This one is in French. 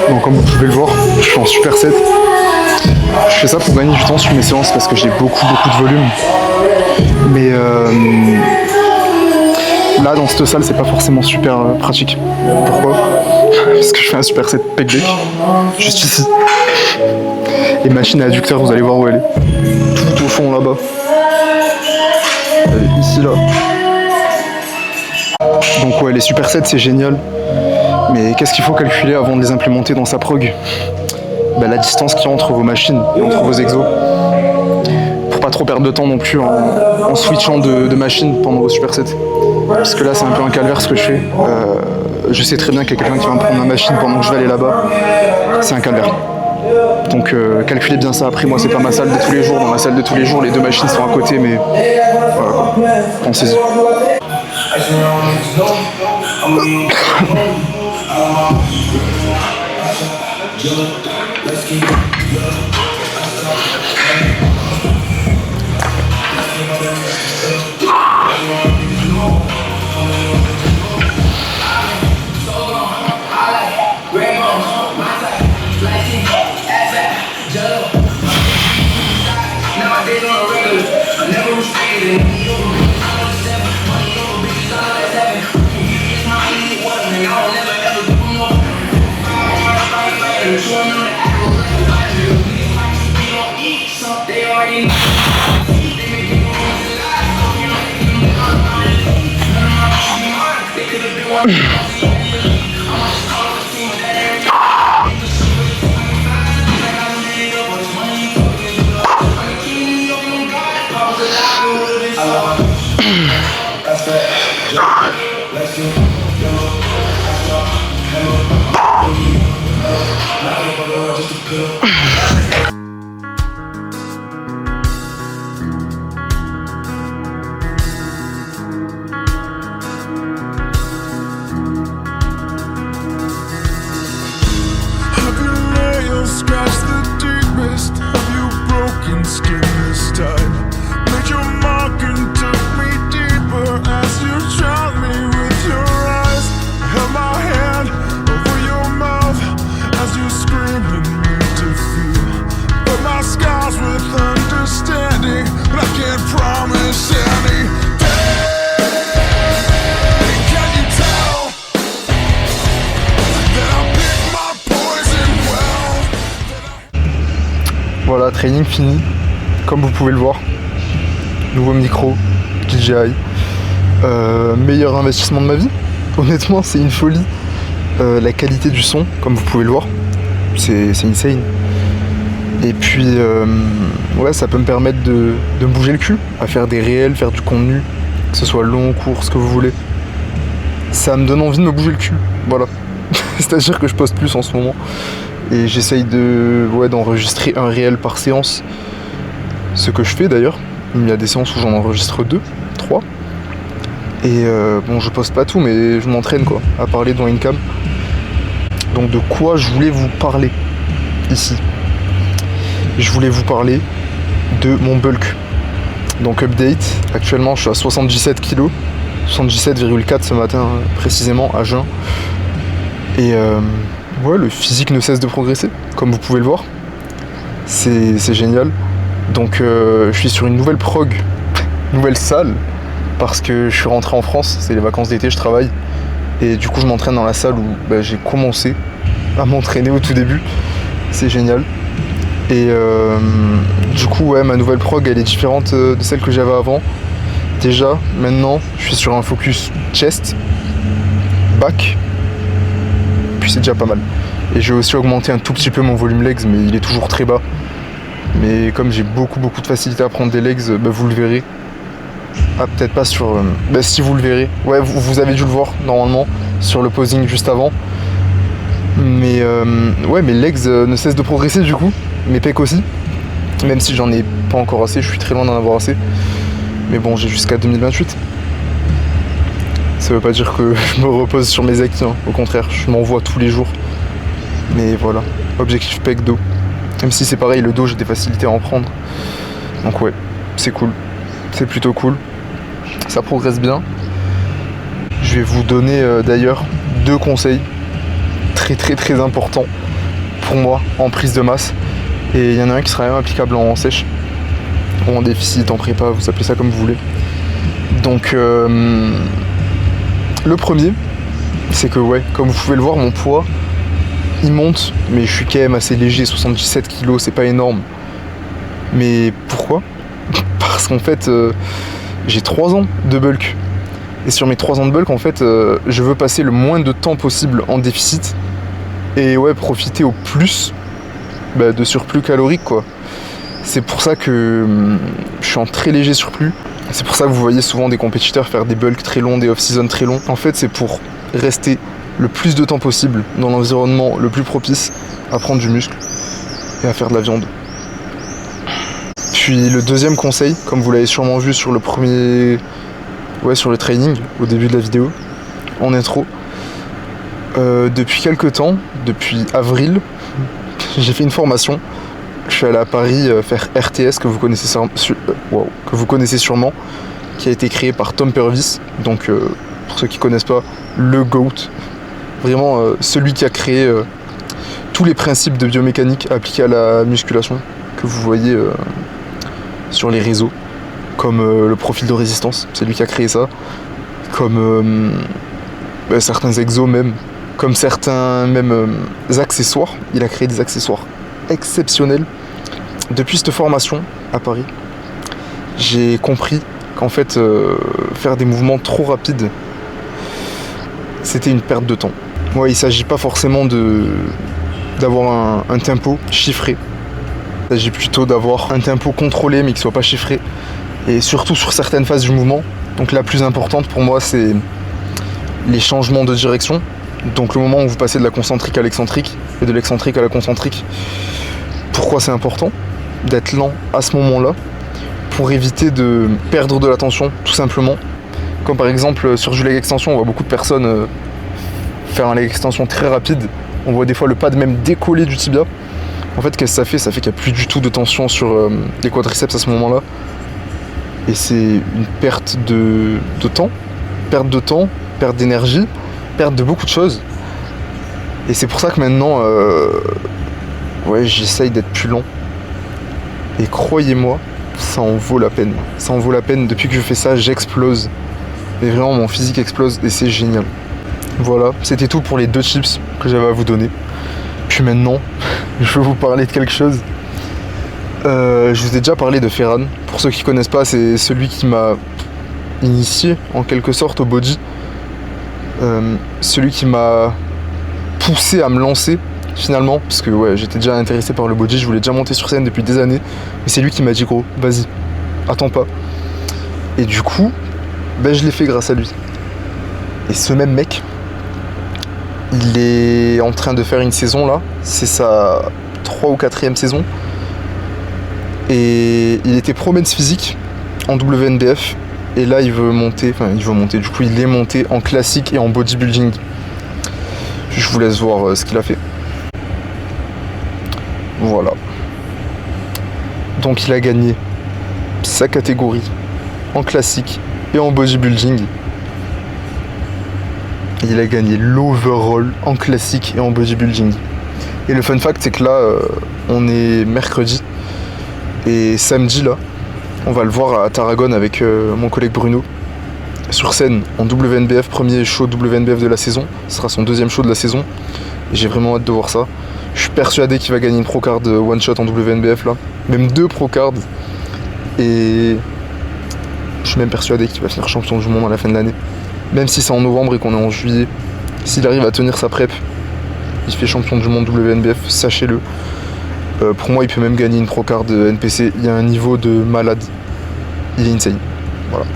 Donc comme vous pouvez le voir, je suis en superset. Je fais ça pour gagner du temps sur mes séances parce que j'ai beaucoup de volume. Mais là dans cette salle c'est pas forcément super pratique. Pourquoi? Parce que je fais un superset pec deck, juste ici. Et machine à adducteur, vous allez voir où elle est. Tout au fond là-bas. Elle est ici là. Donc ouais, les supersets c'est génial. Mais qu'est-ce qu'il faut calculer avant de les implémenter dans sa prog? Bah, la distance qu'il y a entre vos machines et entre vos exos. Pour pas trop perdre de temps non plus en switchant de machine pendant vos supersets. Parce que là c'est un peu un calvaire ce que je fais. Je sais très bien qu'il y a quelqu'un qui va me prendre ma machine pendant que je vais aller là-bas. C'est un calvaire. Donc calculez bien ça. Après moi c'est pas ma salle de tous les jours. Dans ma salle de tous les jours les deux machines sont à côté, mais voilà, pensez-y. Voilà, training fini, comme vous pouvez le voir. Nouveau micro, DJI. Meilleur investissement de ma vie. Honnêtement, c'est une folie. La qualité du son, comme vous pouvez le voir, c'est insane. Et puis, ouais, ça peut me permettre de me bouger le cul, à faire des réels, faire du contenu, que ce soit long, court, ce que vous voulez. Ça me donne envie de me bouger le cul, voilà. C'est-à-dire que je poste plus en ce moment. Et j'essaye d'enregistrer un réel par séance. Ce que je fais d'ailleurs. Il y a des séances où j'en enregistre 2, 3. Et bon, je poste pas tout, mais je m'entraîne quoi, à parler devant une cam. Donc de quoi je voulais vous parler ici? Je voulais vous parler de mon bulk. Donc update, actuellement je suis à 77 kg. 77,4 ce matin précisément, à jeun. Et ouais, le physique ne cesse de progresser, comme vous pouvez le voir. C'est génial. Donc je suis sur une nouvelle prog, nouvelle salle, parce que je suis rentré en France, c'est les vacances d'été, je travaille. Et du coup je m'entraîne dans la salle où j'ai commencé à m'entraîner au tout début. C'est génial. Et du coup ouais, ma nouvelle prog elle est différente de celle que j'avais avant. Déjà, maintenant, je suis sur un focus chest, back, puis c'est déjà pas mal. Et j'ai aussi augmenté un tout petit peu mon volume legs, mais il est toujours très bas. Mais comme j'ai beaucoup de facilité à prendre des legs, vous le verrez. Ah, peut-être pas sur... si vous le verrez. Ouais, vous avez dû le voir, normalement, sur le posing juste avant. Mais ouais, mes legs ne cessent de progresser du coup. Mes pecs aussi. Même si j'en ai pas encore assez, je suis très loin d'en avoir assez. Mais bon, j'ai jusqu'à 2028. Ça veut pas dire que je me repose sur mes acquis, hein. Au contraire, je m'envoie tous les jours. Mais voilà, objectif pec dos. Même si c'est pareil, le dos, j'ai des facilités à en prendre. Donc ouais, c'est cool. C'est plutôt cool. Ça progresse bien. Je vais vous donner d'ailleurs 2 conseils très importants pour moi en prise de masse. Et il y en a un qui sera même applicable en sèche ou en déficit, en prépa, vous appelez ça comme vous voulez. Donc le premier, c'est que ouais, comme vous pouvez le voir, mon poids il monte, mais je suis quand même assez léger, 77 kg, c'est pas énorme. Mais pourquoi? Parce qu'en fait j'ai 3 ans de bulk. Et sur mes 3 ans de bulk, en fait, je veux passer le moins de temps possible en déficit. Et ouais, profiter au plus de surplus calorique, quoi. C'est pour ça que je suis en très léger surplus. C'est pour ça que vous voyez souvent des compétiteurs faire des bulks très longs, des off-season très longs. En fait, c'est pour rester le plus de temps possible dans l'environnement le plus propice à prendre du muscle et à faire de la viande. Puis le deuxième conseil, comme vous l'avez sûrement vu sur le premier... Ouais, sur le training, au début de la vidéo, en intro. Depuis quelques temps, depuis avril, j'ai fait une formation. Je suis allé à Paris faire RTS, que vous connaissez sûrement, qui a été créé par Tom Purvis. Donc, pour ceux qui ne connaissent pas, le GOAT. Vraiment, celui qui a créé tous les principes de biomécanique appliqués à la musculation, que vous voyez sur les réseaux. Comme le profil de résistance, c'est lui qui a créé ça, comme certains exos même, comme certains même accessoires, il a créé des accessoires exceptionnels. Depuis cette formation à Paris, j'ai compris qu'en fait faire des mouvements trop rapides, c'était une perte de temps. Ouais, il ne s'agit pas forcément d'avoir un tempo chiffré, il s'agit plutôt d'avoir un tempo contrôlé mais qui ne soit pas chiffré. Et surtout sur certaines phases du mouvement. Donc la plus importante pour moi, c'est les changements de direction. Donc le moment où vous passez de la concentrique à l'excentrique et de l'excentrique à la concentrique. Pourquoi c'est important d'être lent à ce moment-là? Pour éviter de perdre de la tension, tout simplement. Comme par exemple sur du leg extension, on voit beaucoup de personnes faire un leg extension très rapide. On voit des fois le pad même décoller du tibia. En fait, qu'est-ce que ça fait? Ça fait qu'il n'y a plus du tout de tension sur les quadriceps à ce moment-là. Et c'est une perte de temps, perte d'énergie, perte de beaucoup de choses. Et c'est pour ça que maintenant, j'essaye d'être plus lent. Et croyez-moi, ça en vaut la peine. Ça en vaut la peine. Depuis que je fais ça, j'explose. Mais vraiment, mon physique explose et c'est génial. Voilà, c'était tout pour les 2 tips que j'avais à vous donner. Puis maintenant, je vais vous parler de quelque chose. Je vous ai déjà parlé de Ferran. Pour ceux qui ne connaissent pas, c'est celui qui m'a initié en quelque sorte au body. Celui qui m'a poussé à me lancer finalement. Parce que ouais, j'étais déjà intéressé par le body, je voulais déjà monter sur scène depuis des années. Mais c'est lui qui m'a dit gros, vas-y, attends pas. Et du coup, je l'ai fait grâce à lui. Et ce même mec, il est en train de faire une saison là. C'est sa 3e ou 4e saison. Et il était pro men's physique en WNBF. Et là il veut monter, du coup il est monté en classique et en bodybuilding. Je vous laisse voir ce qu'il a fait. Voilà. Donc il a gagné sa catégorie en classique et en bodybuilding. Et il a gagné l'overall en classique et en bodybuilding. Et le fun fact c'est que là on est mercredi. Et samedi là, on va le voir à Tarragone avec mon collègue Bruno. Sur scène en WNBF, premier show WNBF de la saison. Ce sera son 2e show de la saison. Et j'ai vraiment hâte de voir ça. Je suis persuadé qu'il va gagner une pro-card one shot en WNBF là. Même 2 pro-cards. Et je suis même persuadé qu'il va finir champion du monde à la fin de l'année. Même si c'est en novembre et qu'on est en juillet. S'il arrive à tenir sa prep, il fait champion du monde WNBF, sachez-le. Pour moi, il peut même gagner une pro-card de NPC. Il y a un niveau de malade. Il est insane. Voilà.